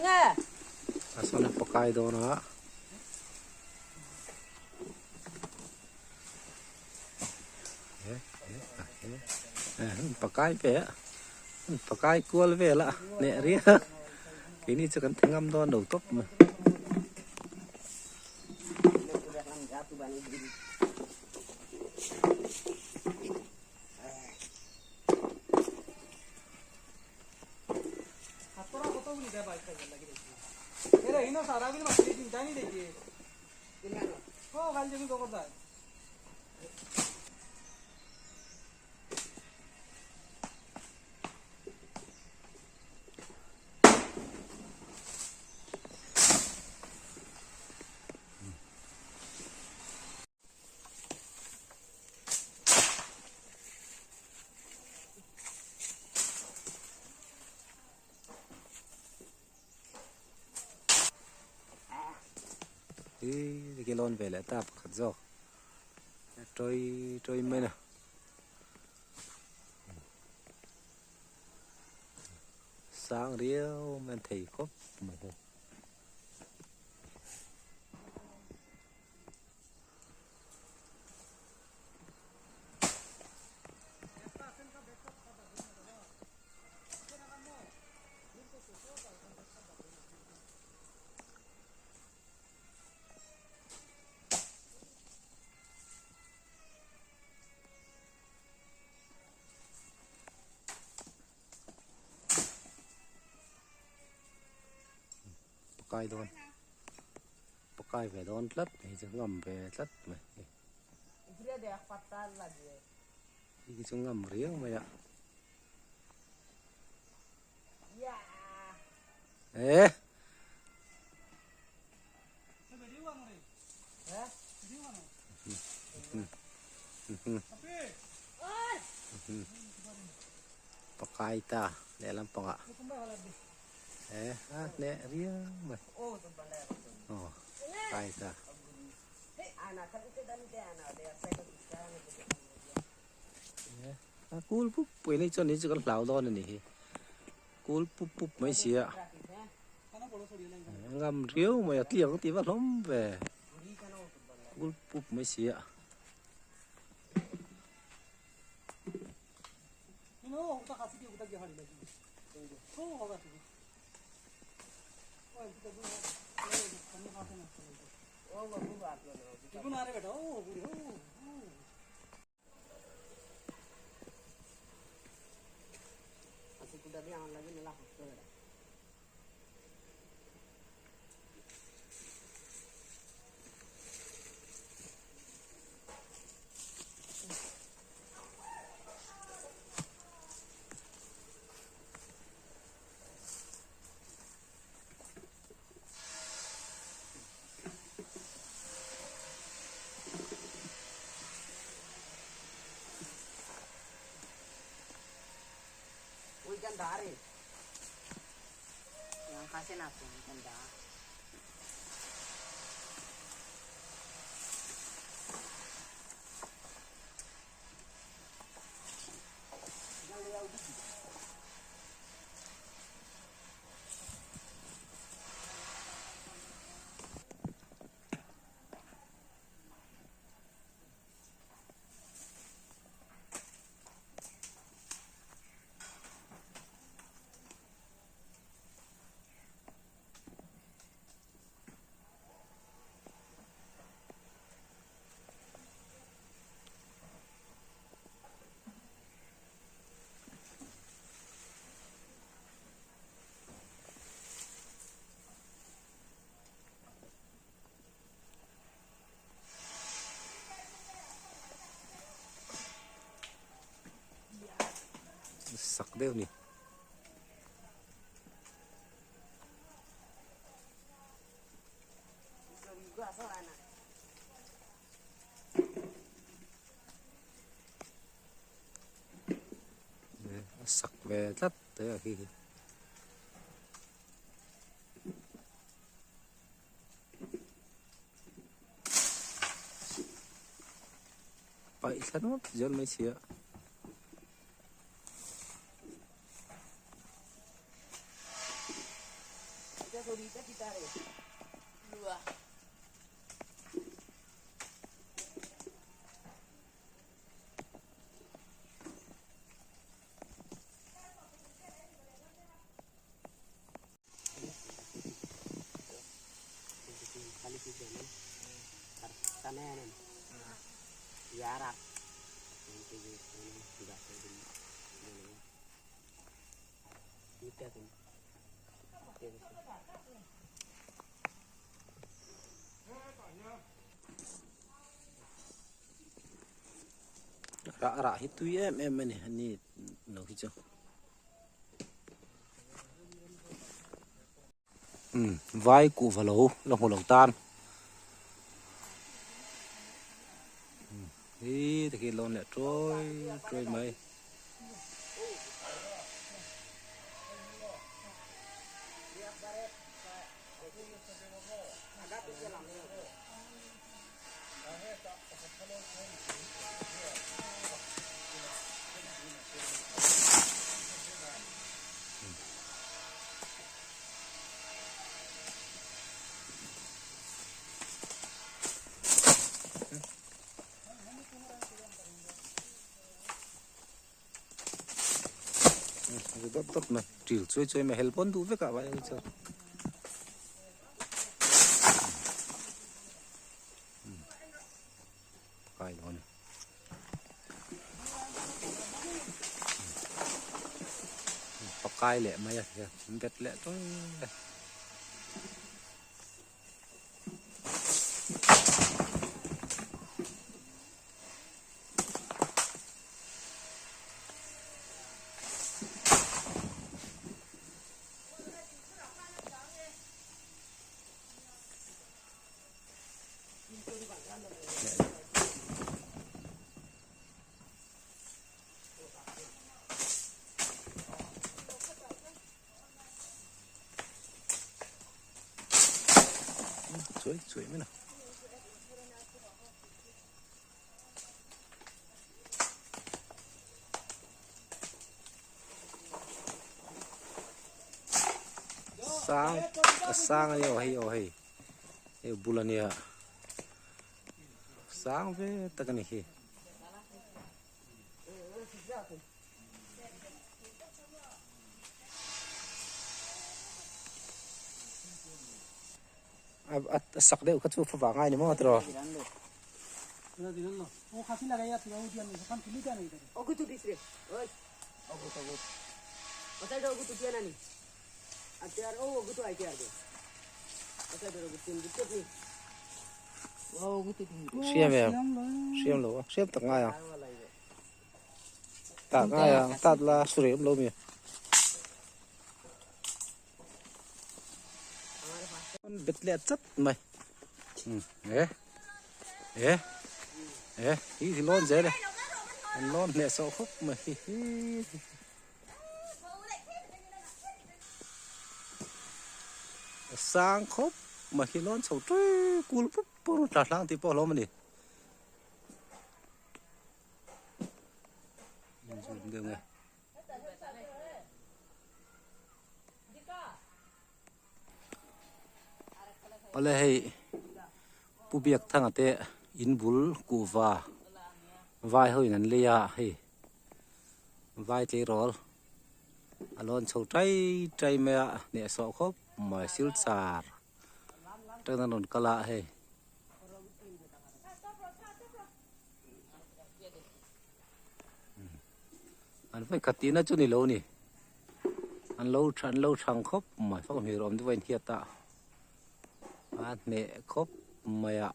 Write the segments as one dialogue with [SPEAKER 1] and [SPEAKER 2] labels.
[SPEAKER 1] nga.
[SPEAKER 2] Asan na pakai doon ha? Pakai về pakai cuốn về là nè ria cái này chỉ cần thằng ngâm đó đầu tóc mà cái lon về lại tạp khát gió trôi mấy nào sáng riêu mình thấy có pakai về đón lất thì sẽ ngầm về lất này cái chỗ ngầm riêng mày ạ ê pakai ta để làm pang ạ nè riêng mày pakai ta cool pup ini cho nên chỉ có lão đó này cool pup mấy xía ngâm riêu mà tiếng tí vào lắm về cool pup mấy xía
[SPEAKER 1] Ikan dari yang kasih nasi ikan dari
[SPEAKER 2] sắc đều nhỉ sắc về rất thế là khi vậy rất mất dân mấy xía
[SPEAKER 1] kali tiga nih sana nih jarak nanti ini sudah segini ini kita tuh
[SPEAKER 2] rạ hitu em này anh nấu cái chưa vai cụ và lẩu lòng hồ lẩu tan đi thì cái lon lại trôi mây tốt mà chịu chơi mà help tú với cả vậy chứ cài luôn cài lẹ mày à đẹp lẹ thôi chuối mới nào sang hay bulan ya sang với tất cả này sắc đấy có chút phá vàng ai nữa mà rồi
[SPEAKER 1] ogu tu disre oi ogu ogu tu tiana ni atiar ogu tu ai tiar de ogu tu disre ni ogu tu
[SPEAKER 2] xem lỗ xem tặng ai à tặng ai à tạt là sủi em lâu mi con bịt lẹ chất mày ý thì lon dễ đây lon lẹ sầu khúc mày sang khúc mà khi lon sầu trôi cùi bút bút trả lang thì bỏ lon mà đi đường này ở đây bu biếc thằng ate in bul cụ vai hơi nắn lia hay vai tê rol alon sầu trái mẹ nè sọ khóc mà siêu sar trên nó nôn cala hay anh phải cắt tin nó chút này lâu nè anh lâu trăng khóc mà phải không hiểu rồi thì vậy thiệt ta anh nè khóc mày ạ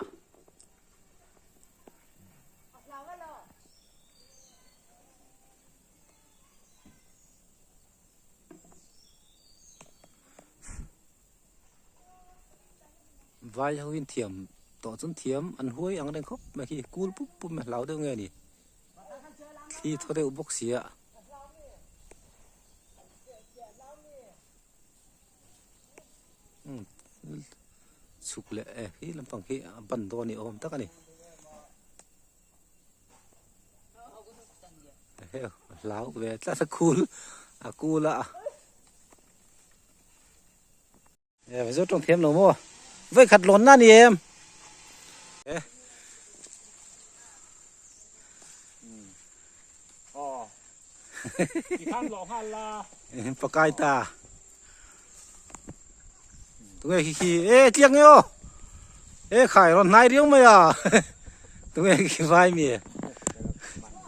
[SPEAKER 2] vai hơi thiểm tỏ chân thiểm ăn hôi ăn đen khóc mà khi cùi búp mà lão đâu nghe nè khi thôi đều bốc xía sụp lệ khi làm bằng khi bẩn to này ôm tất cả này lão về rất là cool à cool ạ phải rút trong thêm nữa mua với khát lốn na nè em
[SPEAKER 3] กี่ท่านหล่อพันละ
[SPEAKER 2] pakai ta tụi nghe khi ê tiếng nhá ê khải nó nai riêng mày à tụi nghe khi vai mì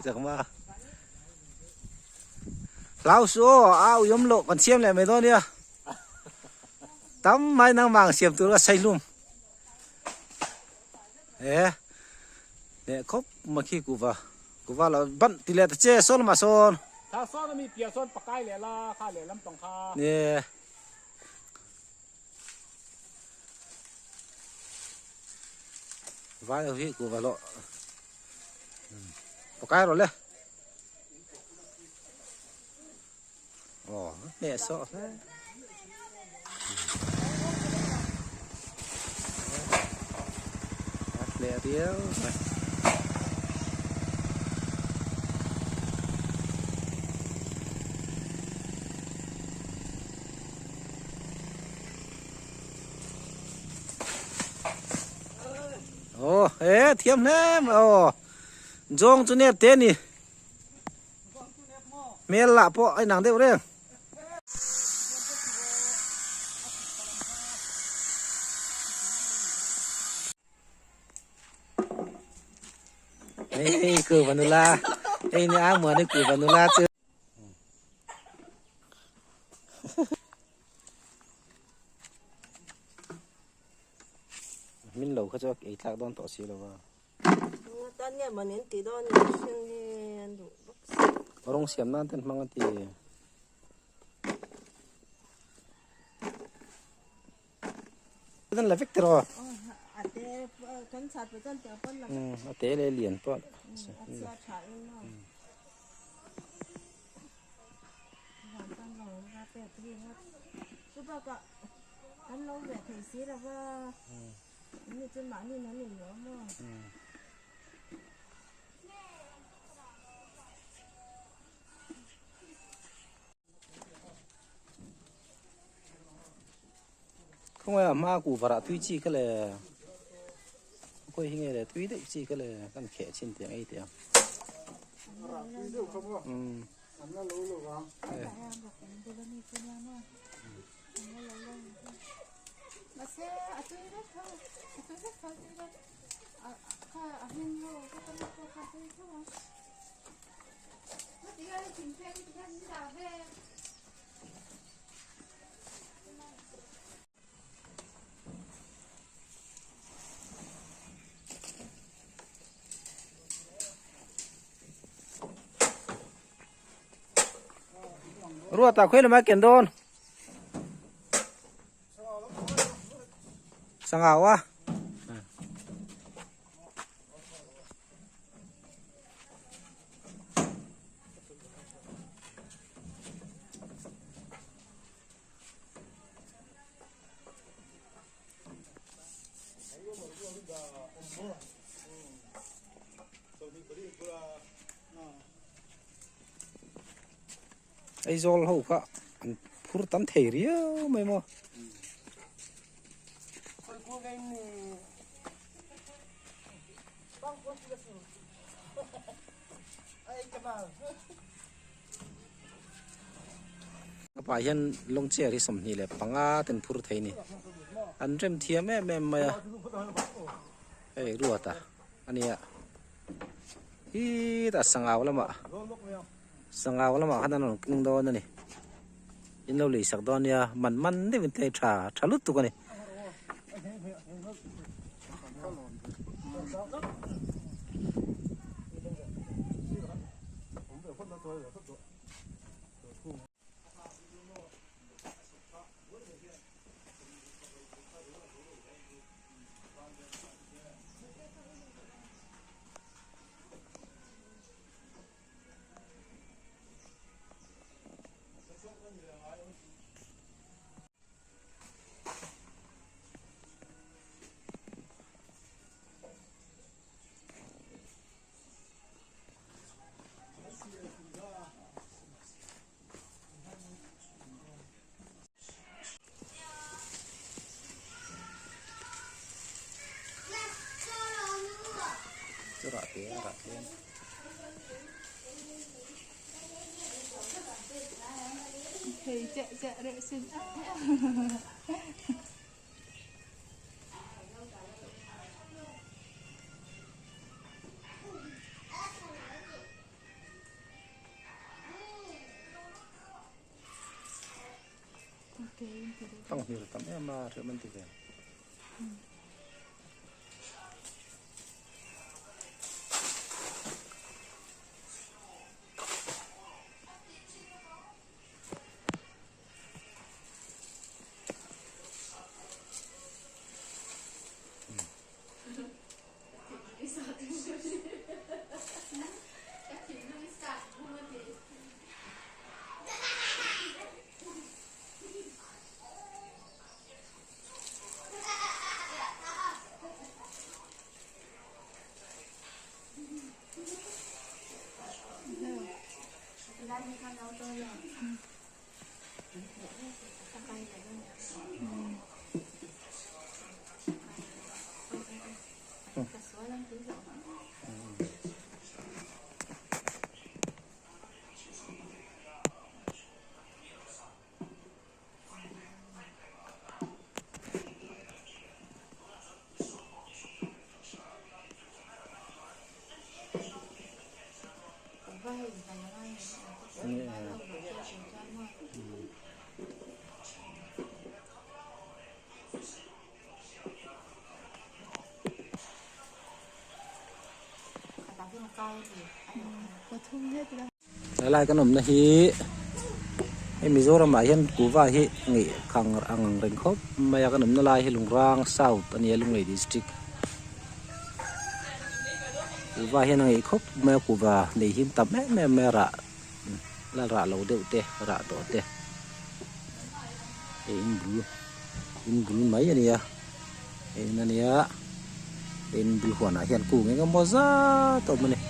[SPEAKER 2] chắc mà lão số áo yếm lộ còn xem lại mày thôi đi tắm mai năng vàng xem tôi là say luôn ê để khóc mà khi cụ vào là bận tỷ lệ chế số mà số
[SPEAKER 3] ถ้าซ้อนมีเปียซ้อนปากไก่เหล่ละค่าเหล่ลำตองคา
[SPEAKER 2] nè vai ở phía cụ vào lộ có cái rồi lên ồ mẹ sợ thế lẹ điếu ồ ê thiêm nè ồ dòng chú nếp tên nè mẹ lạ po anh nàng đây đấy ê cử vanilla ê nè áo mưa đây cử vanilla chưa mình lâu cho cái thác đón tỏ xí rồi
[SPEAKER 1] tan nhà mà nên tí đó nên đi đủ
[SPEAKER 2] orang siam nanti mangati dan la victor
[SPEAKER 1] ate kan sat betul telepon lah
[SPEAKER 2] ate le lian po
[SPEAKER 1] asia chat no kan lo ra pe tri no suba ka kan lo ve thei si ra ba ni chen ma ni na ni yo mo
[SPEAKER 2] không phải mà cụ vợ tùy chi cái là coi hình này là tùy đấy chi cái là căn khẽ trên tiếng ấy tiếng rùa ta khuyên là mấy kiện đôn sang ảo quá ai zol hậu cả phur tắm thể riêu mày mò phải hiện long chia thì sầm nhỉ lệ panga tên phur thấy nè anh rem thiam em mày ấy rùa ta anh ạ hi ta sang áo lắm ạ sang áo lắm ạ hắn đang kinh đô này in lâu lì sạc đô nè man đấy mình thấy trà lút tụ cái này
[SPEAKER 4] thì chạy để xin
[SPEAKER 2] Tông hiểu tắm em mà rồi mình thì về.
[SPEAKER 4] có thun hết rồi
[SPEAKER 2] Lại cái nấm này hi em mi zora mà hiện cú va hi nghỉ khang ang reng khop mà cái nấm nó lại hi lung rang south anh em lung này district cú va hiện nghỉ khop mà cú va này hin tập mẹ ra là ra lâu đều tê ra tổ tê in bulu mấy anh ya in anh ya in bulu hoa na hiện cú nghe cái moza tổ mình